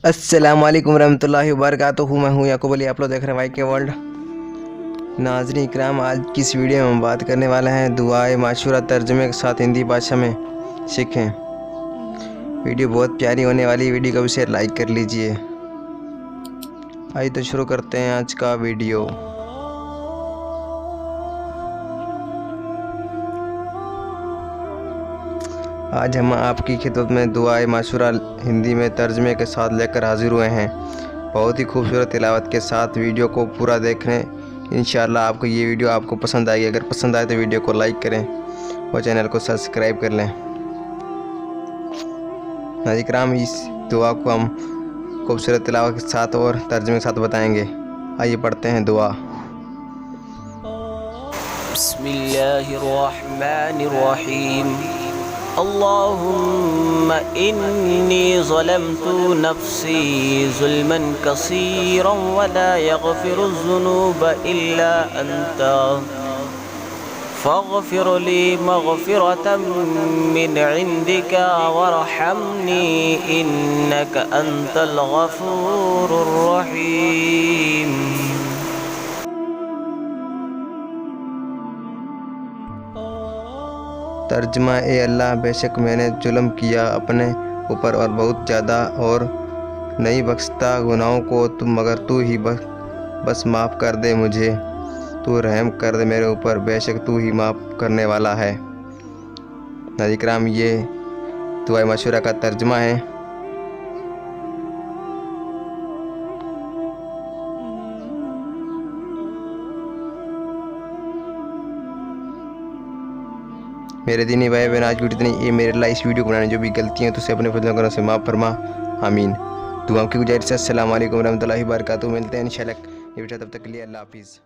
अस्सलामुअलैकुम रहमतुल्लाहि वबरकातुहू। मैं हूँ याकूब अली, आप लोग देख रहे हैं वाई के वर्ल्ड। नाज़रीन इकराम, आज की इस वीडियो में हम बात करने वाले हैं दुआए माशूरा तर्जुमे के साथ हिंदी भाषा में सीखें। वीडियो बहुत प्यारी होने वाली है, वीडियो को भी शेयर लाइक कर लीजिए। आइए तो शुरू करते हैं आज का वीडियो। आज हम आपकी खिदमत में दुआए माशूरा हिंदी में तर्जमे के साथ लेकर हाजिर हुए हैं। बहुत ही खूबसूरत तिलावत के साथ वीडियो को पूरा देखें। इंशाअल्लाह आपको ये वीडियो आपको पसंद आएगी। अगर पसंद आए तो वीडियो को लाइक करें और चैनल को सब्सक्राइब कर लें। नाज़रीन इकराम, इस दुआ को हम खूबसूरत तिलावत के साथ और तर्जमे के साथ बताएंगे। आइए पढ़ते हैं दुआ। बिस्मिल्लाहिर्रहमानिर्रहीम। अल्लाहुम्मा इन्नी ज़लमतु नफ्सी ज़ुल्मन कसीरन वला यग़फिरुज़्ज़ुनूब इल्ला अंता फ़ग़फ़िर ली मग़फ़िरतम मिन इंदिका वरहमनी इन्नका अंतल गफ़ूरुर रहीम। तर्जमा, ए अल्लाह, बेशक मैंने जुल्म किया अपने ऊपर और बहुत ज़्यादा, और नहीं बख्शता गुनाहों को तुम मगर तू ही बस माफ़ कर दे मुझे। तू रहम कर दे मेरे ऊपर, बेशक तू ही माफ़ करने वाला है। नाज़रीन इकराम, ये दुआए मशूरा का तर्जमा है। मेरे दीनी भाई बहन, आज वीडियो इतनी। ये मेरे ला इस वीडियो को बनाने जो भी गलतियाँ तो उसे अपने फजलों से माफ़ फरमा, आमीन। दुआ की गुजारिश है। अस्सलाम वालेकुम रहमतुल्लाहि व बरकातुहू। मिलते हैं इंशाअल्लाह। तब तक के लिए अल्लाह हाफिज़।